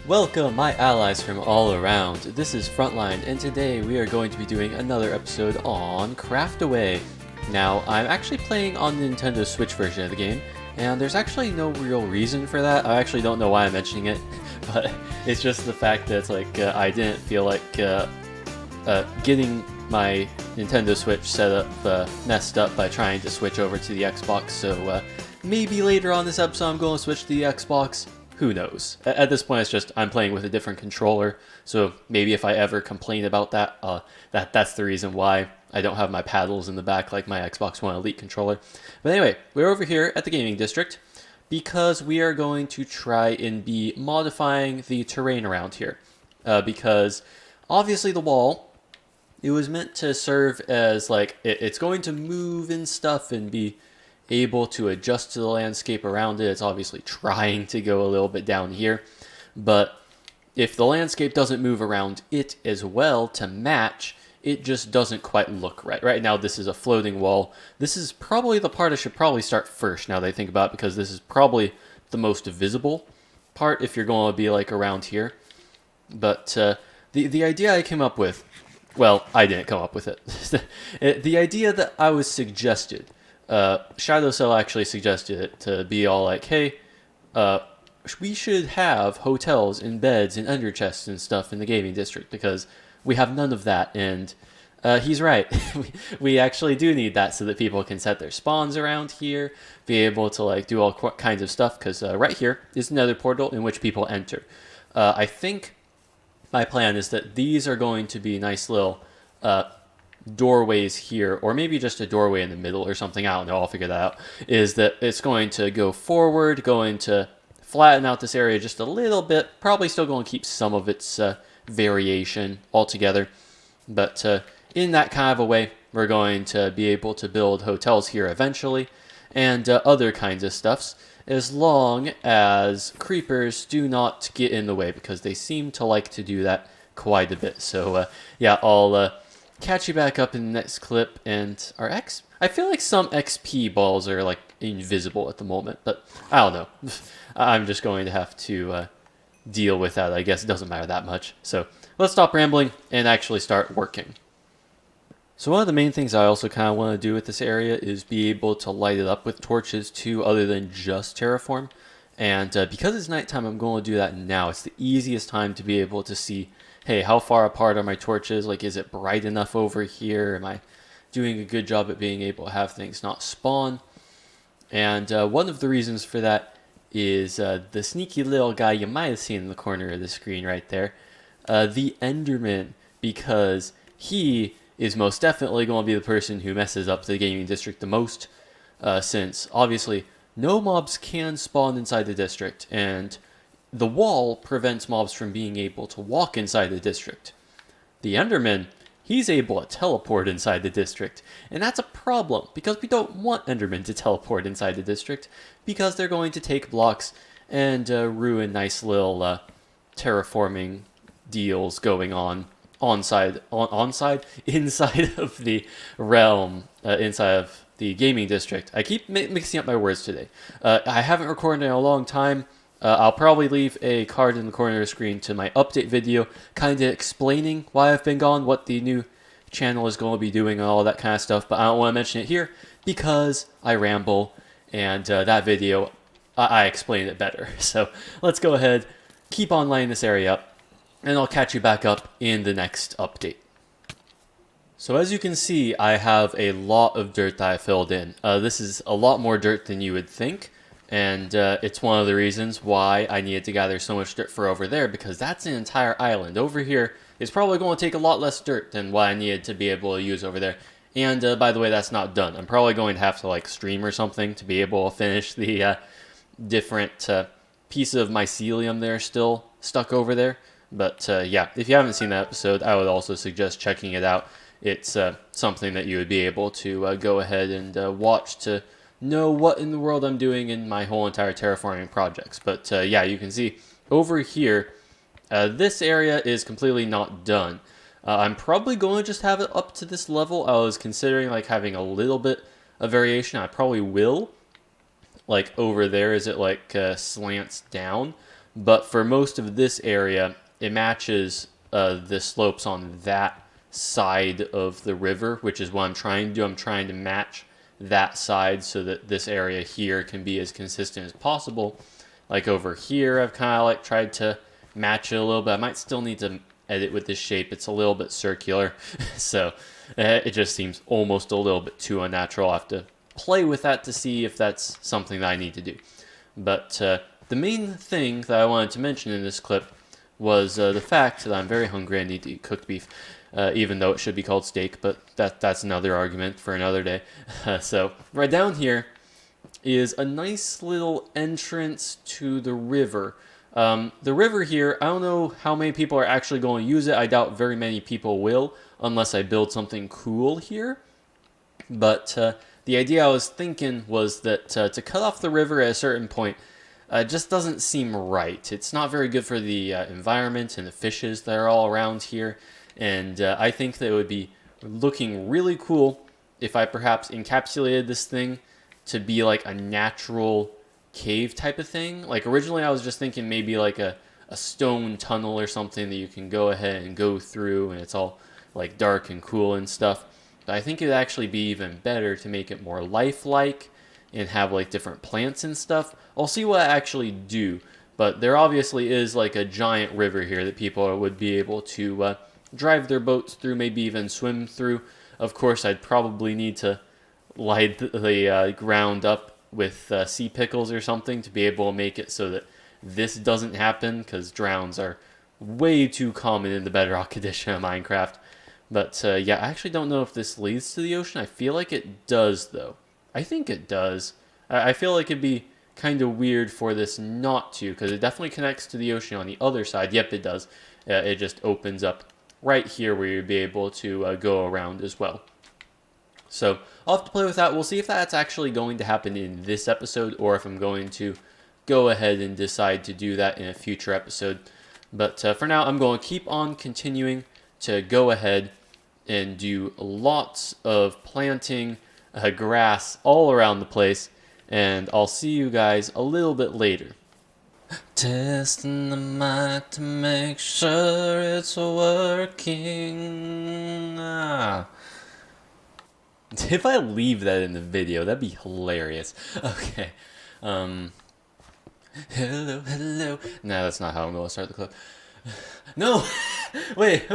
Welcome, my allies from all around. This is Frontline, and today we are going to be doing another episode on Craftaway. Now, I'm actually playing on the Nintendo Switch version of the game, and there's actually no real reason for that. I actually don't know why I'm mentioning it, but it's just the fact that I didn't feel like getting my Nintendo Switch setup messed up by trying to switch over to the Xbox, so maybe later on this episode I'm going to switch to the Xbox. Who knows? At this point, it's just I'm playing with a different controller, so maybe if I ever complain about that, that's the reason why I don't have my paddles in the back like my Xbox One Elite controller. But anyway, we're over here at the gaming district because we are going to try and be modifying the terrain around here. Because obviously the wall, it was meant to serve as it's going to move and stuff and be able to adjust to the landscape around it. It's obviously trying to go a little bit down here, but if the landscape doesn't move around it as well to match, it just doesn't quite look right. Right now this is a floating wall. This is probably the part I should probably start first now that I think about it, because this is probably the most visible part if you're going to be around here. But the idea I came up with, well, I didn't come up with it. The idea that I was suggested, Shadowcell actually suggested it to be all like, hey, we should have hotels and beds and under chests and stuff in the gaming district because we have none of that. And he's right. we actually do need that so that people can set their spawns around here, be able to do all kinds of stuff, because right here is another portal in which people enter. I think my plan is that these are going to be nice little doorways here, or maybe just a doorway in the middle or something. I don't know, I'll figure that out. Is that it's going to go forward, going to flatten out this area just a little bit, probably still going to keep some of its variation altogether, but in that kind of a way we're going to be able to build hotels here eventually, and other kinds of stuffs, as long as creepers do not get in the way, because they seem to like to do that quite a bit. So yeah, I'll catch you back up in the next clip. And I feel like some XP balls are invisible at the moment, but I don't know. I'm just going to have to deal with that. I guess it doesn't matter that much. So let's stop rambling and actually start working. So one of the main things I also kind of want to do with this area is be able to light it up with torches too, other than just terraform. And because it's nighttime, I'm going to do that now. It's the easiest time to be able to see, hey, how far apart are my torches? Is it bright enough over here? Am I doing a good job at being able to have things not spawn? And one of the reasons for that is the sneaky little guy you might have seen in the corner of the screen right there, the Enderman, because he is most definitely going to be the person who messes up the gaming district the most, since obviously no mobs can spawn inside the district, and the wall prevents mobs from being able to walk inside the district. The Enderman, he's able to teleport inside the district, and that's a problem, because we don't want Endermen to teleport inside the district, because they're going to take blocks and ruin nice little terraforming deals going on inside of the realm, inside of the gaming district. I keep mixing up my words today. I haven't recorded in a long time. I'll probably leave a card in the corner of the screen to my update video, kind of explaining why I've been gone, what the new channel is going to be doing, and all that kind of stuff, but I don't want to mention it here because I ramble, and that video, I explain it better. So let's go ahead, keep on lighting this area up, and I'll catch you back up in the next update. So as you can see, I have a lot of dirt that I filled in. This is a lot more dirt than you would think. And it's one of the reasons why I needed to gather so much dirt for over there, because that's an entire island. Over here is probably going to take a lot less dirt than what I needed to be able to use over there. And by the way, that's not done. I'm probably going to have to stream or something to be able to finish the different pieces of mycelium there still stuck over there. But yeah, if you haven't seen that episode, I would also suggest checking it out. It's something that you would be able to go ahead and watch to know what in the world I'm doing in my whole entire terraforming projects. But yeah, you can see over here, this area is completely not done. I'm probably going to just have it up to this level. I was considering having a little bit of variation. I probably will. Over there, is it slants down? but for most of this area, it matches the slopes on that side of the river, which is what I'm trying to do. I'm trying to match that side so that this area here can be as consistent as possible. Like over here, I've kind of like tried to match it a little bit. I might still need to edit with this shape. It's a little bit circular, so it just seems almost a little bit too unnatural. I have to play with that to see if that's something that I need to do. But the main thing that I wanted to mention in this clip was the fact that I'm very hungry. I need to eat cooked beef, even though it should be called steak, but that's another argument for another day. So right down here is a nice little entrance to the river. The river here, I don't know how many people are actually going to use it. I doubt very many people will, unless I build something cool here. But the idea I was thinking was that to cut off the river at a certain point just doesn't seem right. It's not very good for the environment and the fishes that are all around here. And I think that it would be looking really cool if I perhaps encapsulated this thing to be like a natural cave type of thing. Like originally I was just thinking maybe like a stone tunnel or something that you can go ahead and go through and it's all like dark and cool and stuff. But I think it'd actually be even better to make it more lifelike and have like different plants and stuff. I'll see what I actually do, but there obviously is like a giant river here that people would be able to drive their boats through, maybe even swim through. Of course, I'd probably need to light the ground up with sea pickles or something to be able to make it so that this doesn't happen, because drowns are way too common in the Bedrock Edition of Minecraft. But yeah, I actually don't know if this leads to the ocean. I feel like it does, though. I think it does. I feel like it'd be kind of weird for this not to, because it definitely connects to the ocean on the other side. Yep, it does. It just opens up right here where you'd be able to go around as well. So I'll have to play with that. We'll see if that's actually going to happen in this episode or if I'm going to go ahead and decide to do that in a future episode. But for now, I'm going to keep on continuing to go ahead and do lots of planting grass all around the place. And I'll see you guys a little bit later. Testing the mic to make sure it's working. If I leave that in the video, that'd be hilarious. Okay. Hello, hello. No, that's not how I'm going to start the clip. No! Wait.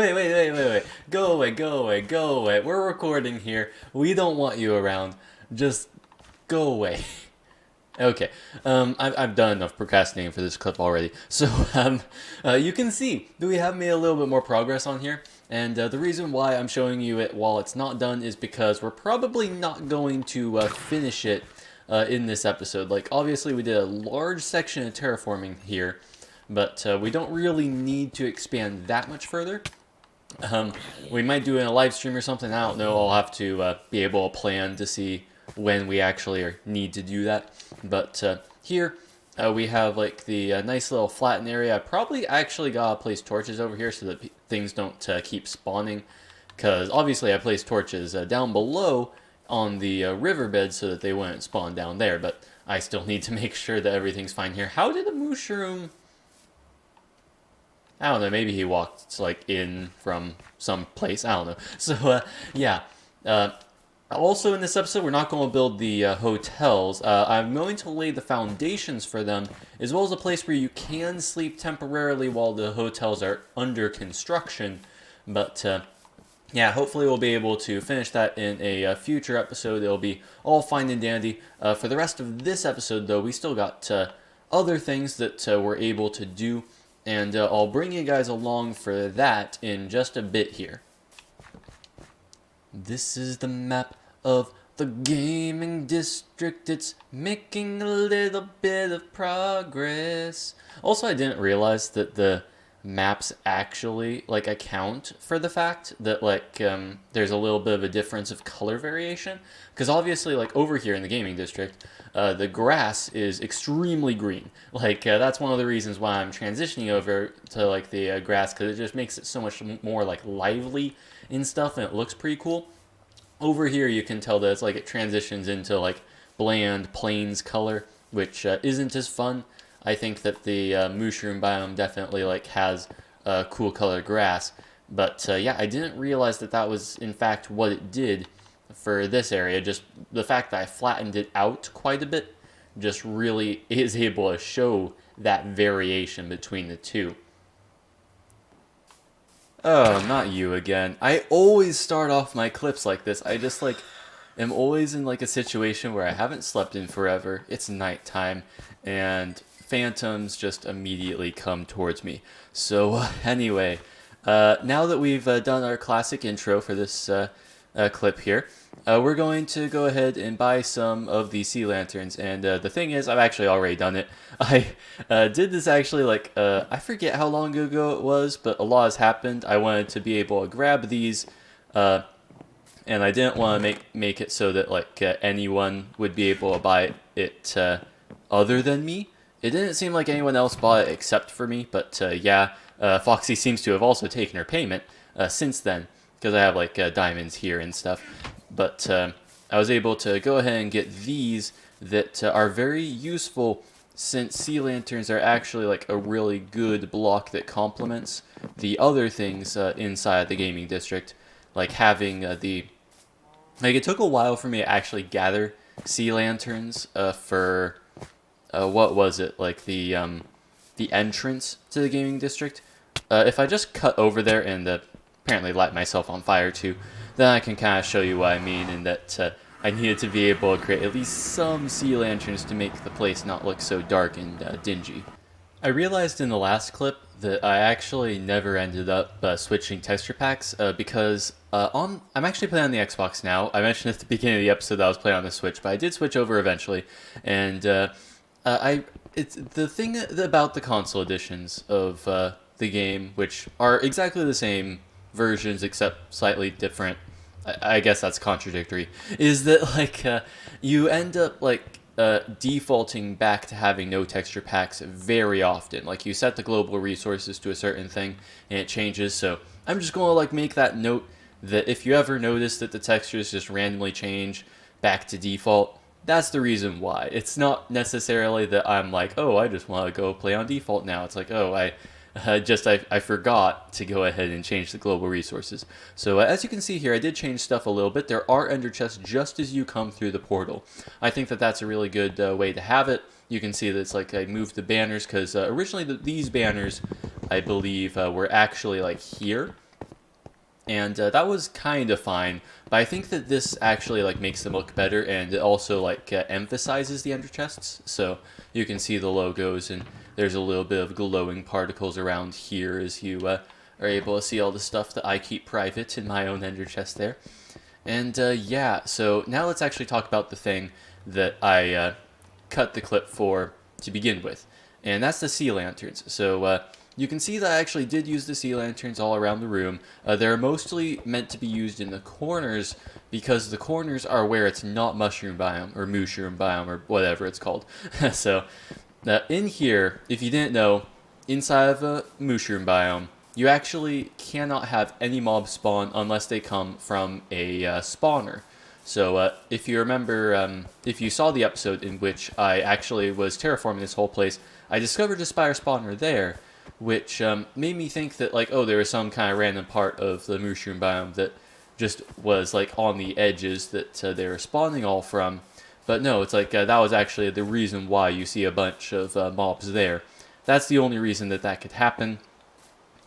Go away. We're recording here. We don't want you around. Just go away. Okay, I've done enough procrastinating for this clip already. So, you can see that we have made a little bit more progress on here. And the reason why I'm showing you it while it's not done is because we're probably not going to finish it in this episode. Like, obviously we did a large section of terraforming here, but we don't really need to expand that much further. We might do it in a live stream or something. I don't know. I'll have to be able to plan to see when we actually need to do that. But here we have like the nice little flattened area. I probably actually gotta place torches over here so that things don't keep spawning, because obviously I placed torches down below on the riverbed so that they wouldn't spawn down there, but I still need to make sure that everything's fine here. How did the mushroom... I don't know, maybe he walked like in from some place, I don't know. So yeah, also in this episode, we're not going to build the hotels. I'm going to lay the foundations for them, as well as a place where you can sleep temporarily while the hotels are under construction. But yeah, hopefully we'll be able to finish that in a future episode. It'll be all fine and dandy. For the rest of this episode, though, we still got other things that we're able to do. And I'll bring you guys along for that in just a bit here. This is the map of the gaming district. It's making a little bit of progress. Also, I didn't realize that the maps actually like account for the fact that like there's a little bit of a difference of color variation, because obviously like over here in the gaming district the grass is extremely green. Like that's one of the reasons why I'm transitioning over to like the grass, because it just makes it so much more like lively and stuff, and it looks pretty cool. Over here you can tell that it's like it transitions into like bland plains color, which isn't as fun. I think that the mushroom biome definitely like has cool colored grass. But yeah, I didn't realize that that was in fact what it did for this area. Just the fact that I flattened it out quite a bit just really is able to show that variation between the two. Oh, not you again. I always start off my clips like this. I just like am always in like a situation where I haven't slept in forever. It's nighttime and phantoms just immediately come towards me. So anyway, now that we've done our classic intro for this clip here, we're going to go ahead and buy some of the sea lanterns. And the thing is, I've actually already done it. I did this actually like, I forget how long ago it was, but a lot has happened. I wanted to be able to grab these, and I didn't want to make it so that like anyone would be able to buy it other than me. It didn't seem like anyone else bought it except for me, but yeah, Foxxie seems to have also taken her payment since then, because I have like diamonds here and stuff. But I was able to go ahead and get these that are very useful, since sea lanterns are actually like a really good block that complements the other things inside the gaming district, like having the... Like, it took a while for me to actually gather sea lanterns for... what was it? Like the entrance to the gaming district. If I just cut over there and apparently light myself on fire too, then I can kind of show you what I mean, and that I needed to be able to create at least some sea lanterns to make the place not look so dark and dingy. I realized in the last clip that I actually never ended up switching texture packs I'm actually playing on the Xbox now. I mentioned at the beginning of the episode that I was playing on the Switch, but I did switch over eventually, and it's the thing about the console editions of the game, which are exactly the same versions except slightly different. I guess that's contradictory. Is that like you end up like defaulting back to having no texture packs very often. Like you set the global resources to a certain thing and it changes. So I'm just going to like make that note that if you ever notice that the textures just randomly change back to default, that's the reason why. It's not necessarily that I'm like, oh, I just want to go play on default now. It's like, oh, I forgot to go ahead and change the global resources. So as you can see here, I did change stuff a little bit. There are ender chests just as you come through the portal. I think that that's a really good way to have it. You can see that it's like I moved the banners because originally these banners, I believe, were actually like here. And that was kind of fine, but I think that this actually like makes them look better, and it also like emphasizes the ender chests. So you can see the logos, and there's a little bit of glowing particles around here as you are able to see all the stuff that I keep private in my own ender chest there. And yeah, so now let's actually talk about the thing that I cut the clip for to begin with, and that's the sea lanterns. So you can see that I actually did use the sea lanterns all around the room. They're mostly meant to be used in the corners, because the corners are where it's not mushroom biome or whatever it's called. So in here, if you didn't know, inside of a mushroom biome, you actually cannot have any mobs spawn unless they come from a spawner. So if you remember, if you saw the episode in which I actually was terraforming this whole place, I discovered a spider spawner there, which made me think that like, oh, there was some kind of random part of the mushroom biome that just was like on the edges that they were spawning all from. But no, it's like that was actually the reason why you see a bunch of mobs there. That's the only reason that that could happen.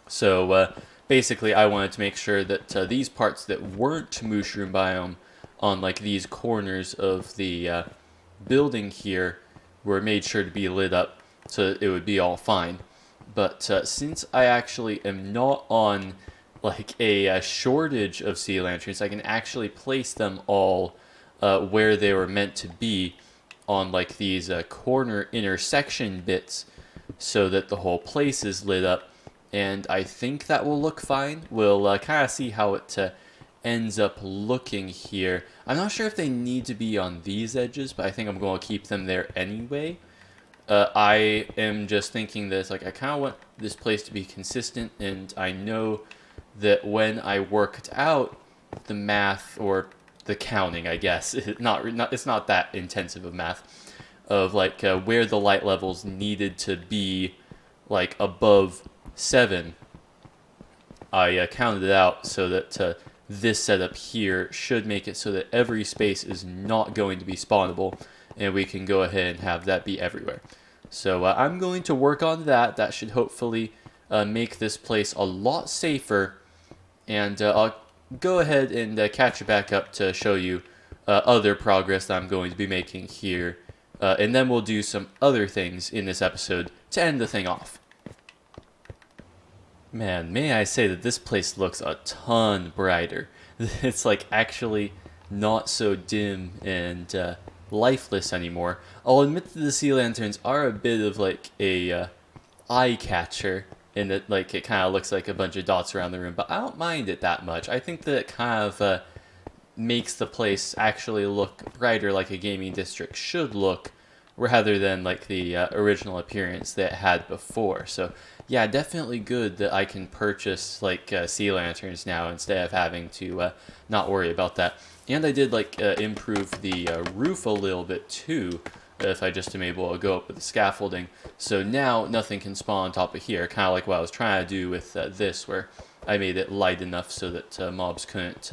So basically I wanted to make sure that these parts that weren't mushroom biome on like these corners of the building here were made sure to be lit up so that it would be all fine. But since I actually am not on like a shortage of sea lanterns, I can actually place them all where they were meant to be on like these corner intersection bits, so that the whole place is lit up. And I think that will look fine. We'll kind of see how it ends up looking here. I'm not sure if they need to be on these edges, but I think I'm going to keep them there anyway. I am just thinking that it's like I kind of want this place to be consistent, and I know that when I worked out the math, or the counting, I guess, it's not that intensive of math, of like where the light levels needed to be like above 7. I counted it out so that this setup here should make it so that every space is not going to be spawnable, and we can go ahead and have that be everywhere. So I'm going to work on that. That should hopefully make this place a lot safer, and I'll go ahead and catch you back up to show you other progress that I'm going to be making here, and then we'll do some other things in this episode to end the thing off. Man, may I say that this place looks a ton brighter. It's like actually not so dim and lifeless anymore. I'll admit that the sea lanterns are a bit of like a eye catcher, in that like it kind of looks like a bunch of dots around the room, but I don't mind it that much. I think that it kind of makes the place actually look brighter, like a gaming district should look, rather than like the original appearance that it had before. So yeah, definitely good that I can purchase like sea lanterns now instead of having to not worry about that. And I did like improve the roof a little bit too, if I just am able to go up with the scaffolding. So now nothing can spawn on top of here, kind of like what I was trying to do with this, where I made it light enough so that mobs couldn't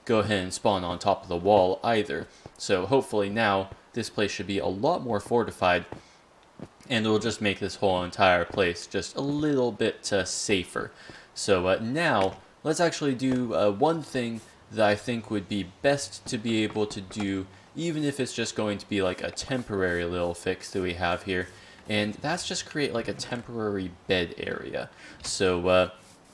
go ahead and spawn on top of the wall either. So hopefully now this place should be a lot more fortified, and it will just make this whole entire place just a little bit safer. So now let's actually do one thing that I think would be best to be able to do, even if it's just going to be like a temporary little fix that we have here, and that's just create like a temporary bed area. So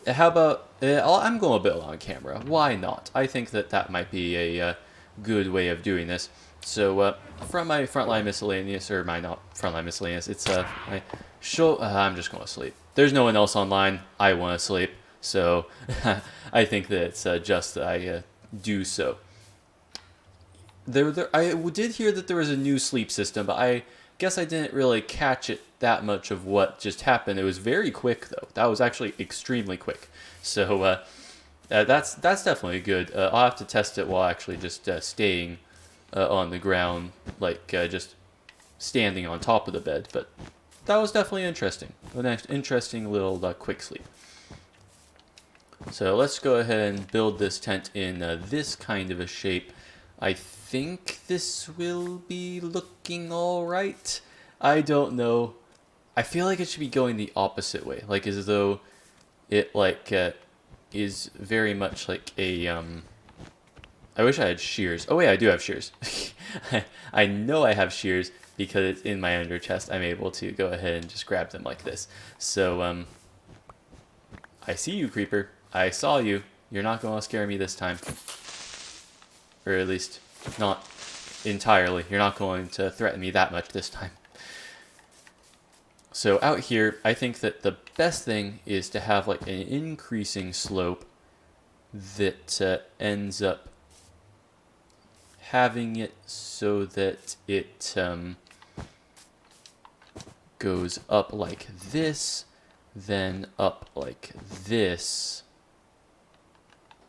how about I'm going a bit on camera, why not? I think that that might be a good way of doing this. So from my Frontline miscellaneous, or my not Frontline miscellaneous, it's my show. I'm just going to sleep. There's no one else online. I want to sleep, so I think that it's just that I do so. I did hear that there was a new sleep system, but I guess I didn't really catch it that much of what just happened. It was very quick though. That was actually extremely quick. So that's definitely good. I'll have to test it while actually just staying on the ground, like just standing on top of the bed. But that was definitely interesting. An interesting little quick sleep. So let's go ahead and build this tent in this kind of a shape. I think this will be looking alright. I don't know. I feel like it should be going the opposite way, like as though it like is very much like a I wish I had shears. Oh wait, I do have shears. I know I have shears because it's in my under chest. I'm able to go ahead and just grab them like this. So I see you, creeper. I saw you. You're not going to scare me this time. Or at least not entirely. You're not going to threaten me that much this time. So out here, I think that the best thing is to have like an increasing slope that ends up having it so that it goes up like this, then up like this,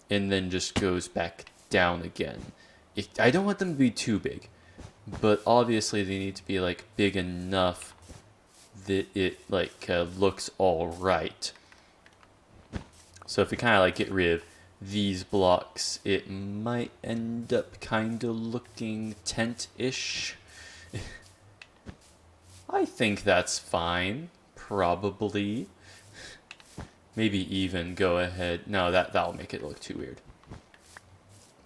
and then just goes back down again. I don't want them to be too big, but obviously they need to be like big enough that it like looks all right. So if we kind of like get rid of these blocks, it might end up kind of looking tent-ish. I think that's fine, probably. Maybe even go ahead. No, that'll make it look too weird.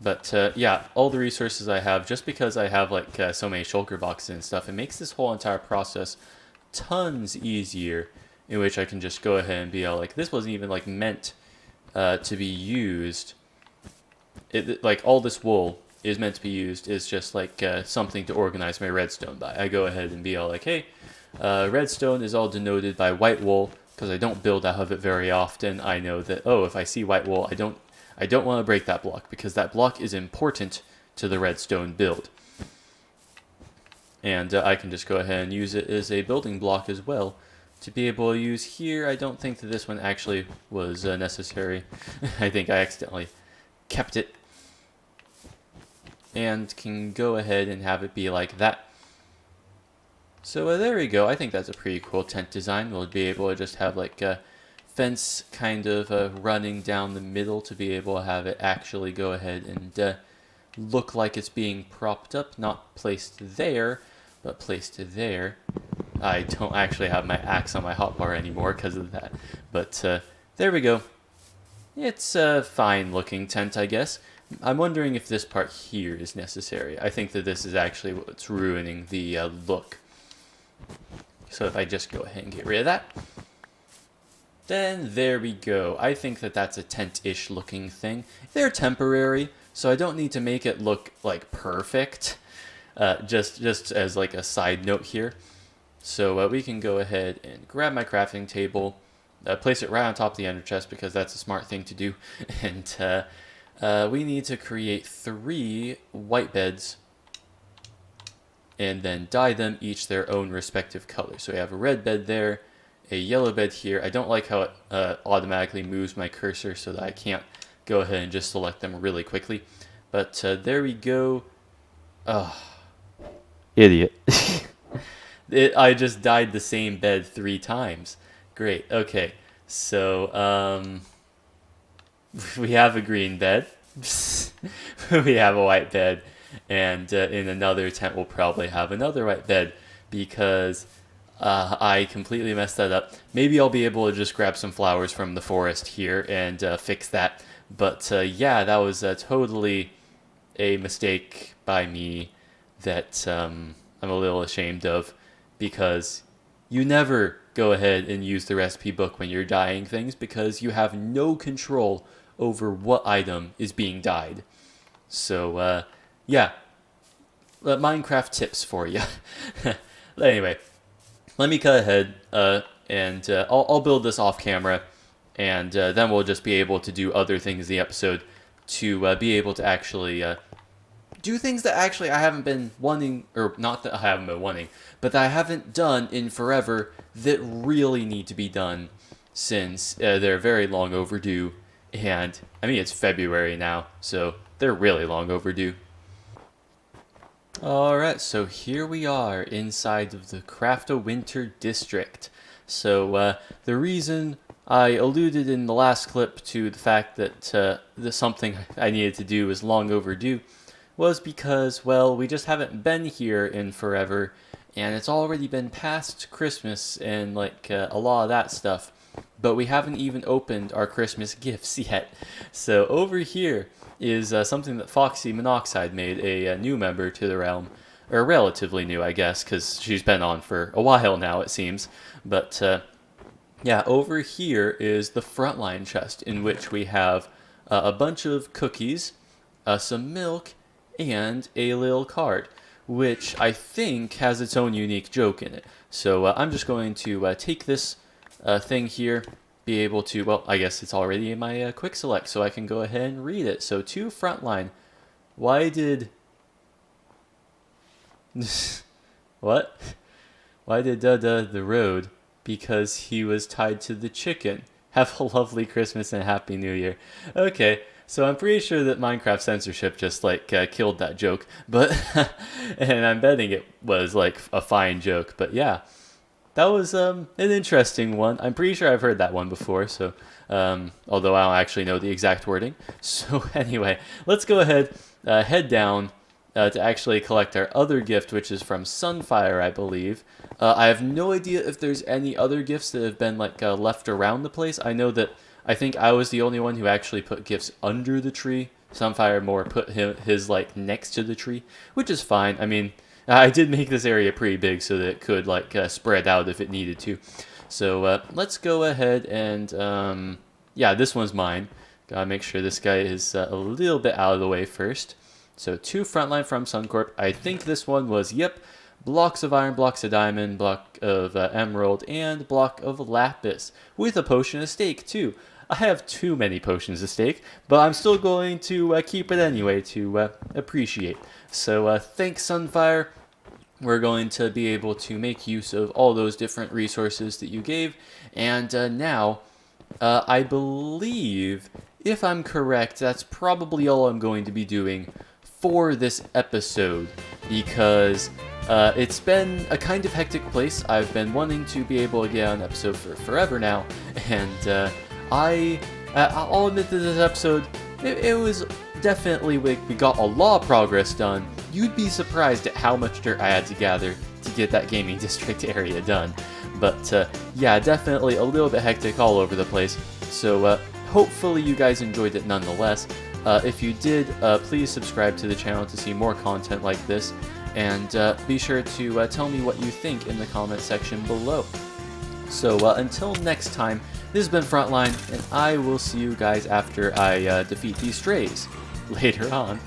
But yeah, all the resources I have, just because I have like so many shulker boxes and stuff, it makes this whole entire process tons easier, in which I can just go ahead and be all like, this wasn't even like meant to be used. Like all this wool is meant to be used is just like something to organize my redstone by. I go ahead and be all like, hey, redstone is all denoted by white wool, because I don't build out of it very often. I know that, oh, if I see white wool, I don't want to break that block, because that block is important to the redstone build. And I can just go ahead and use it as a building block as well to be able to use here. I don't think that this one actually was necessary. I think I accidentally kept it. And can go ahead and have it be like that. So there we go. I think that's a pretty cool tent design. We'll be able to just have like a fence kind of running down the middle to be able to have it actually go ahead and look like it's being propped up, not placed there, but placed there. I don't actually have my axe on my hotbar anymore because of that. But there we go. It's a fine looking tent, I guess. I'm wondering if this part here is necessary. I think that this is actually what's ruining the look. So if I just go ahead and get rid of that, then there we go. I think that that's a tent-ish looking thing. They're temporary, so I don't need to make it look like perfect. Just as like a side note here. So we can go ahead and grab my crafting table, place it right on top of the ender chest because that's a smart thing to do. And we need to create 3 white beds and then dye them each their own respective color. So we have a red bed there, a yellow bed here. I don't like how it automatically moves my cursor so that I can't go ahead and just select them really quickly. But there we go. Oh, idiot. I just dyed the same bed 3 times. Great. Okay. So we have a green bed. We have a white bed. And in another tent we'll probably have another white bed because I completely messed that up. Maybe I'll be able to just grab some flowers from the forest here and fix that. But yeah, that was totally a mistake by me that I'm a little ashamed of, because you never go ahead and use the recipe book when you're dyeing things because you have no control over what item is being dyed. So yeah, Minecraft tips for you. Anyway, let me cut ahead and I'll build this off camera, and then we'll just be able to do other things in the episode to be able to actually do things that actually I haven't been wanting, or not that I haven't been wanting, but that I haven't done in forever that really need to be done since they're very long overdue. And I mean, it's February now, so they're really long overdue. Alright, so here we are inside of the Craftaway district. So the reason I alluded in the last clip to the fact that something I needed to do is long overdue was because, well, we just haven't been here in forever, and it's already been past Christmas and like a lot of that stuff, but we haven't even opened our Christmas gifts yet. So over here is something that Foxxie Monoxide made, a new member to the realm, or relatively new, I guess, because she's been on for a while now, it seems. But yeah, over here is the Frontline chest, in which we have a bunch of cookies, some milk, and a little card, which I think has its own unique joke in it. So I'm just going to take this thing here, be able to, well, I guess it's already in my quick select, so I can go ahead and read it. So to Frontline, why did what? Why did the road? Because he was tied to the chicken. Have a lovely Christmas and Happy New Year. Okay, so I'm pretty sure that Minecraft censorship just like killed that joke, but and I'm betting it was like a fine joke. But yeah, that was an interesting one. I'm pretty sure I've heard that one before, so although I don't actually know the exact wording. So anyway, let's go ahead, head down to actually collect our other gift, which is from Sunfire, I believe. I have no idea if there's any other gifts that have been like left around the place. I know that I think I was the only one who actually put gifts under the tree. Sunfire more put his like next to the tree, which is fine. I mean, I did make this area pretty big so that it could like spread out if it needed to. So let's go ahead and yeah, this one's mine. Gotta make sure this guy is a little bit out of the way first. So 2 Frontline from Suncorp. I think this one was, yep, blocks of iron, blocks of diamond, block of emerald, and block of lapis, with a potion of stake too. I have too many potions of stake, but I'm still going to keep it anyway to appreciate. So thanks, Sunfire. We're going to be able to make use of all those different resources that you gave. And now, I believe, if I'm correct, that's probably all I'm going to be doing for this episode because it's been a kind of hectic place. I've been wanting to be able to get on an episode for forever now, and I'll admit that this episode, it was definitely, we got a lot of progress done. You'd be surprised at how much dirt I had to gather to get that gaming district area done. But yeah, definitely a little bit hectic all over the place. So hopefully you guys enjoyed it nonetheless. If you did, please subscribe to the channel to see more content like this. And be sure to tell me what you think in the comment section below. So until next time, this has been Frontline, and I will see you guys after I defeat these strays later on.